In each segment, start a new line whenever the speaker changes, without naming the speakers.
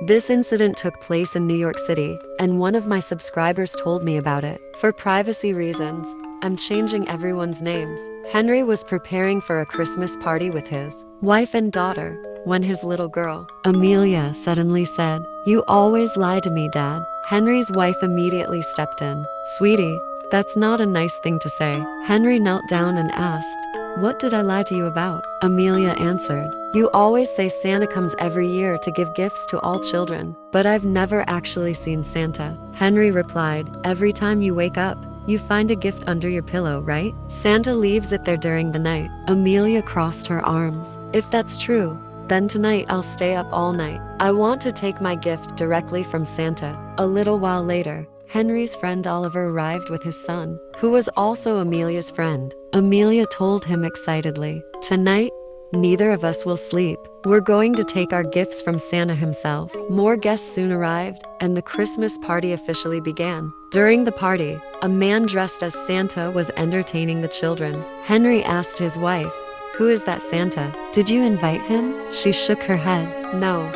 This incident took place in New York City, and one of my subscribers told me about it. For privacy reasons, I'm changing everyone's names. Henry was preparing for a Christmas party with his wife and daughter when his little girl, Amelia, suddenly said, "You always lie to me, Dad." Henry's wife immediately stepped in. "Sweetie, that's not a nice thing to say." Henry knelt down and asked, "What did I lie to you about?" Amelia answered, "You always say Santa comes every year to give gifts to all children, but I've never actually seen Santa." Henry replied, "Every time you wake up, you find a gift under your pillow, right? Santa leaves it there during the night." Amelia crossed her arms. "If that's true, then tonight I'll stay up all night. I want to take my gift directly from Santa." A little while later, Henry's friend Oliver arrived with his son, who was also Amelia's friend. Amelia told him excitedly, "Tonight, neither of us will sleep. We're going to take our gifts from Santa himself." More guests soon arrived, and the Christmas party officially began. During the party, a man dressed as Santa was entertaining the children. Henry asked his wife, "Who is that Santa? Did you invite him?" She shook her head. "No,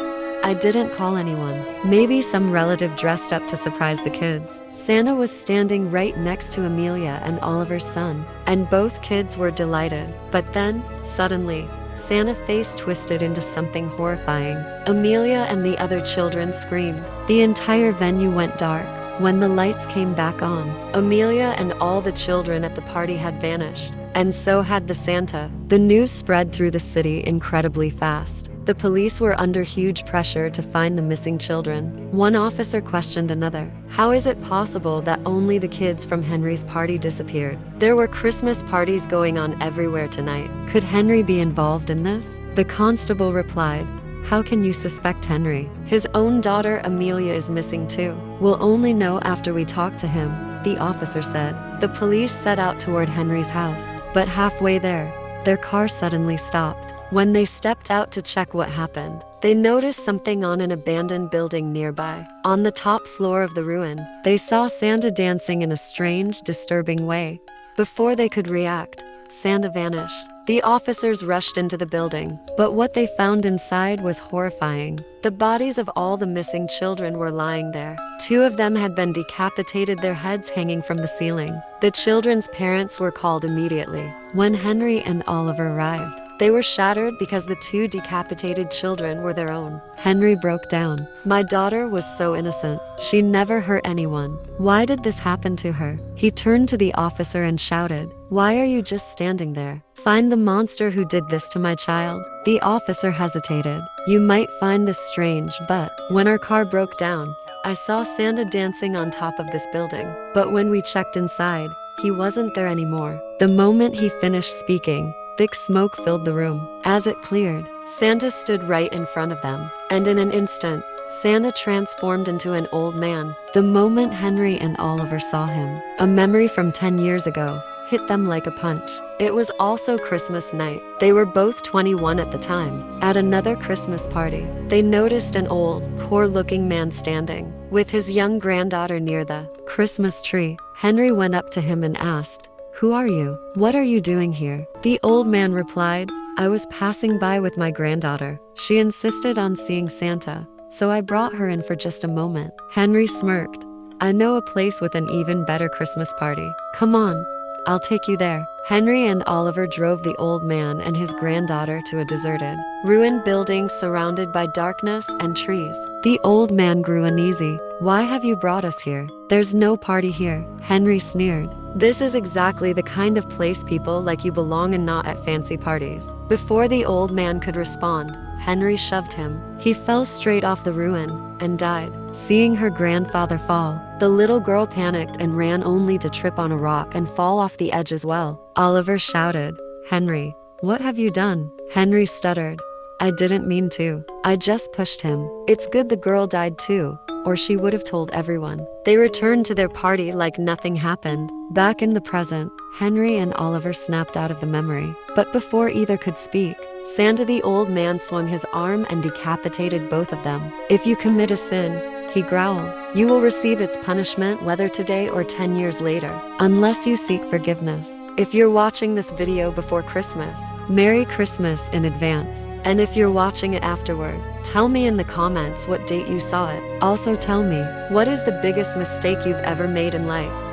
I didn't call anyone. Maybe some relative dressed up to surprise the kids." Santa was standing right next to Amelia and Oliver's son, and both kids were delighted. But then, suddenly, Santa's face twisted into something horrifying. Amelia and the other children screamed. The entire venue went dark. When the lights came back on, Amelia and all the children at the party had vanished, and so had the Santa. The news spread through the city incredibly fast. The police were under huge pressure to find the missing children. One officer questioned another. "How is it possible that only the kids from Henry's party disappeared? There were Christmas parties going on everywhere tonight. Could Henry be involved in this?" The constable replied, "How can you suspect Henry? His own daughter Amelia is missing too." "We'll only know after we talk to him," the officer said. The police set out toward Henry's house, but halfway there, their car suddenly stopped. When they stepped out to check what happened, they noticed something on an abandoned building nearby. On the top floor of the ruin, they saw Santa dancing in a strange, disturbing way. Before they could react, Santa vanished. The officers rushed into the building, but what they found inside was horrifying. The bodies of all the missing children were lying there. 2 of them had been decapitated, their heads hanging from the ceiling. The children's parents were called immediately. When Henry and Oliver arrived, they were shattered because the 2 decapitated children were their own. Henry broke down. "My daughter was so innocent. She never hurt anyone. Why did this happen to her?" He turned to the officer and shouted, "Why are you just standing there? Find the monster who did this to my child." The officer hesitated. "You might find this strange, but when our car broke down, I saw Santa dancing on top of this building. But when we checked inside, he wasn't there anymore." The moment he finished speaking, thick smoke filled the room. As it cleared, Santa stood right in front of them, and in an instant, Santa transformed into an old man. The moment Henry and Oliver saw him, a memory from 10 years ago hit them like a punch. It was also Christmas night. They were both 21 at the time. At another Christmas party, they noticed an old, poor-looking man standing with his young granddaughter near the Christmas tree. Henry went up to him and asked, "Who are you? What are you doing here?" The old man replied, "I was passing by with my granddaughter. She insisted on seeing Santa, so I brought her in for just a moment." Henry smirked. "I know a place with an even better Christmas party. Come on, I'll take you there." Henry and Oliver drove the old man and his granddaughter to a deserted, ruined building surrounded by darkness and trees. The old man grew uneasy. "Why have you brought us here? There's no party here." Henry sneered. "This is exactly the kind of place people like you belong in, not at fancy parties." Before the old man could respond, Henry shoved him. He fell straight off the ruin and died. Seeing her grandfather fall, the little girl panicked and ran only to trip on a rock and fall off the edge as well. Oliver shouted, "Henry, what have you done?" Henry stuttered, "I didn't mean to. I just pushed him. It's good the girl died too, or she would have told everyone." They returned to their party like nothing happened. Back in the present, Henry and Oliver snapped out of the memory. But before either could speak, Santa the old man swung his arm and decapitated both of them. "If you commit a sin," he growled. You will receive its punishment whether today or 10 years later, unless you seek forgiveness. If you're watching this video before Christmas, Merry Christmas in advance. And if you're watching it afterward, tell me in the comments what date you saw it. Also tell me, what is the biggest mistake you've ever made in life?